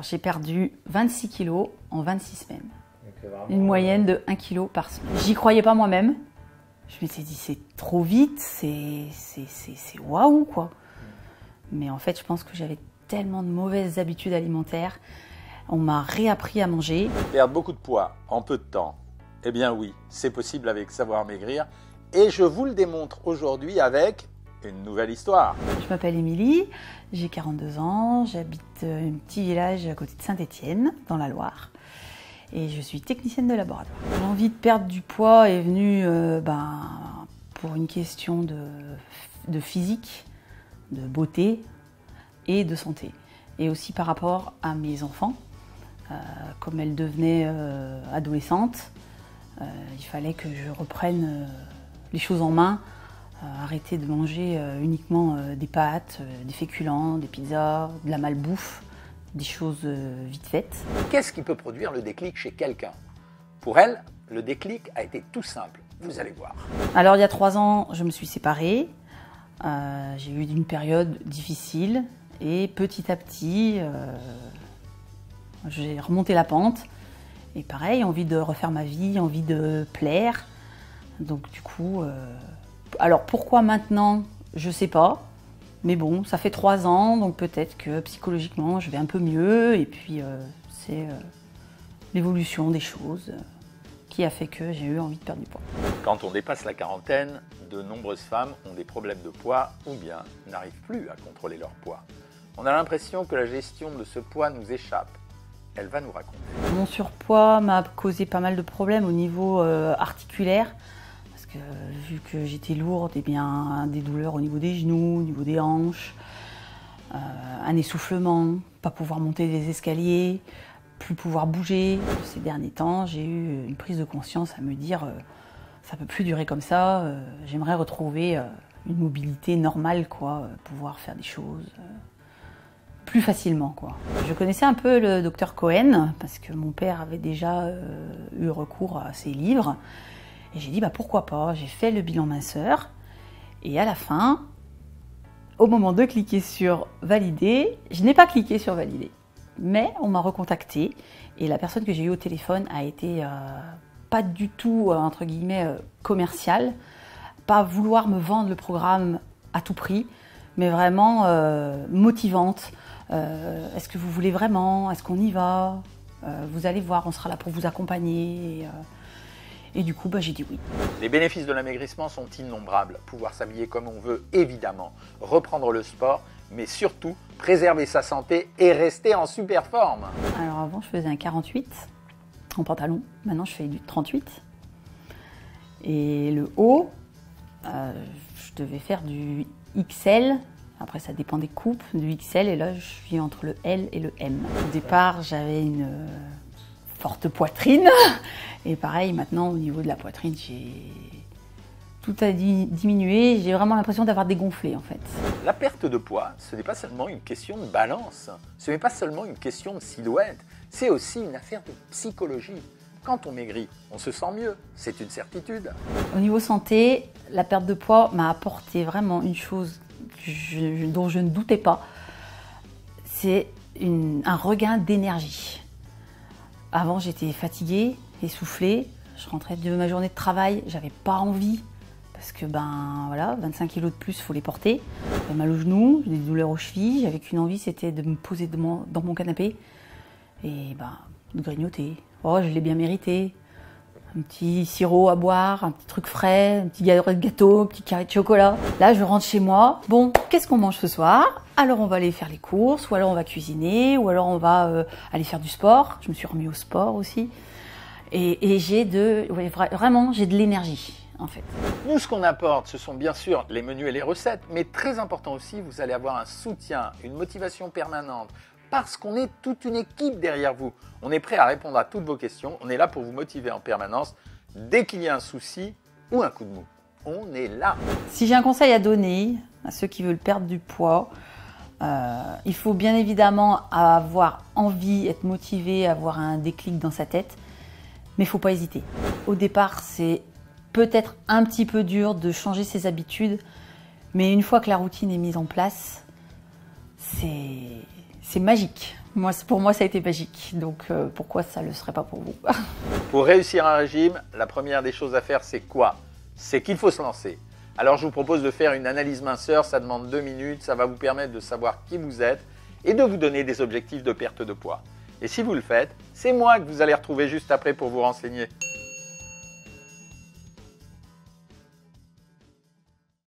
J'ai perdu 26 kilos en 26 semaines. Une moyenne de 1 kg par semaine. J'y croyais pas moi-même. Je m'étais dit c'est trop vite, c'est waouh quoi. Mais en fait je pense que j'avais tellement de mauvaises habitudes alimentaires. On m'a réappris à manger. Perdre beaucoup de poids en peu de temps, eh bien oui, c'est possible avec Savoir Maigrir. Et je vous le démontre aujourd'hui avec une nouvelle histoire. Je m'appelle Émilie, j'ai 42 ans, j'habite un petit village à côté de Saint-Étienne, dans la Loire. Et je suis technicienne de laboratoire. L'envie de perdre du poids est venue pour une question de physique, de beauté et de santé. Et aussi par rapport à mes enfants. Comme elles devenaient adolescentes, il fallait que je reprenne les choses en main, arrêter de manger uniquement des pâtes, des féculents, des pizzas, de la malbouffe, des choses vite faites. Qu'est-ce qui peut produire le déclic chez quelqu'un? Pour elle, le déclic a été tout simple, vous allez voir. Alors il y a 3 ans, je me suis séparée, j'ai eu une période difficile et petit à petit, j'ai remonté la pente. Et pareil, envie de refaire ma vie, envie de plaire. Donc du coup, alors pourquoi maintenant, je sais pas. Mais bon, ça fait 3 ans, donc peut-être que psychologiquement, je vais un peu mieux. Et puis, c'est l'évolution des choses qui a fait que j'ai eu envie de perdre du poids. Quand on dépasse la quarantaine, de nombreuses femmes ont des problèmes de poids ou bien n'arrivent plus à contrôler leur poids. On a l'impression que la gestion de ce poids nous échappe. Elle va nous raconter. Mon surpoids m'a causé pas mal de problèmes au niveau articulaire. Parce que vu que j'étais lourde, eh bien, des douleurs au niveau des genoux, au niveau des hanches, un essoufflement, pas pouvoir monter les escaliers, plus pouvoir bouger. Ces derniers temps, j'ai eu une prise de conscience à me dire ça peut plus durer comme ça, j'aimerais retrouver une mobilité normale, quoi, pouvoir faire des choses plus facilement, quoi. Je connaissais un peu le docteur Cohen parce que mon père avait déjà eu recours à ses livres. Et j'ai dit, pourquoi pas, j'ai fait le bilan minceur. Et à la fin, au moment de cliquer sur valider, je n'ai pas cliqué sur valider. Mais on m'a recontacté et la personne que j'ai eue au téléphone a été pas du tout, entre guillemets, commerciale. Pas vouloir me vendre le programme à tout prix, mais vraiment motivante. Est-ce que vous voulez vraiment? Est-ce qu'on y va? Vous allez voir, on sera là pour vous accompagner. Et du coup, j'ai dit oui. Les bénéfices de l'amaigrissement sont innombrables. Pouvoir s'habiller comme on veut, évidemment. Reprendre le sport, mais surtout préserver sa santé et rester en super forme. Alors avant, je faisais un 48 en pantalon. Maintenant, je fais du 38. Et le haut, je devais faire du XL. Après, ça dépend des coupes, du XL. Et là, je suis entre le L et le M. Au départ, j'avais une forte poitrine. Et pareil, maintenant, au niveau de la poitrine, tout a diminué. J'ai vraiment l'impression d'avoir dégonflé, en fait. La perte de poids, ce n'est pas seulement une question de balance. Ce n'est pas seulement une question de silhouette. C'est aussi une affaire de psychologie. Quand on maigrit, on se sent mieux. C'est une certitude. Au niveau santé, la perte de poids m'a apporté vraiment une chose dont je ne doutais pas. C'est un regain d'énergie. Avant, j'étais fatiguée, essoufflée. Je rentrais de ma journée de travail, j'avais pas envie. Parce que, voilà, 25 kilos de plus, il faut les porter. J'avais mal aux genoux, j'ai des douleurs aux chevilles. J'avais qu'une envie, c'était de me poser dans mon canapé et de grignoter. Oh, je l'ai bien mérité. Un petit sirop à boire, un petit truc frais, un petit gâteau, un petit carré de chocolat. Là, je rentre chez moi. Bon, qu'est-ce qu'on mange ce soir? Alors, on va aller faire les courses, ou alors on va cuisiner, ou alors on va aller faire du sport. Je me suis remis au sport aussi. Et vraiment, j'ai de l'énergie, en fait. Nous, ce qu'on apporte, ce sont bien sûr les menus et les recettes, mais très important aussi, vous allez avoir un soutien, une motivation permanente, parce qu'on est toute une équipe derrière vous. On est prêt à répondre à toutes vos questions, on est là pour vous motiver en permanence, dès qu'il y a un souci ou un coup de mou. On est là. Si j'ai un conseil à donner à ceux qui veulent perdre du poids, il faut bien évidemment avoir envie, être motivé, avoir un déclic dans sa tête, mais il ne faut pas hésiter. Au départ, c'est peut-être un petit peu dur de changer ses habitudes, mais une fois que la routine est mise en place, c'est magique. Pour moi, ça a été magique. Donc, pourquoi ça ne le serait pas pour vous? Pour réussir un régime, la première des choses à faire, c'est quoi? C'est qu'il faut se lancer. Alors, je vous propose de faire une analyse minceur. Ça demande 2 minutes. Ça va vous permettre de savoir qui vous êtes et de vous donner des objectifs de perte de poids. Et si vous le faites, c'est moi que vous allez retrouver juste après pour vous renseigner.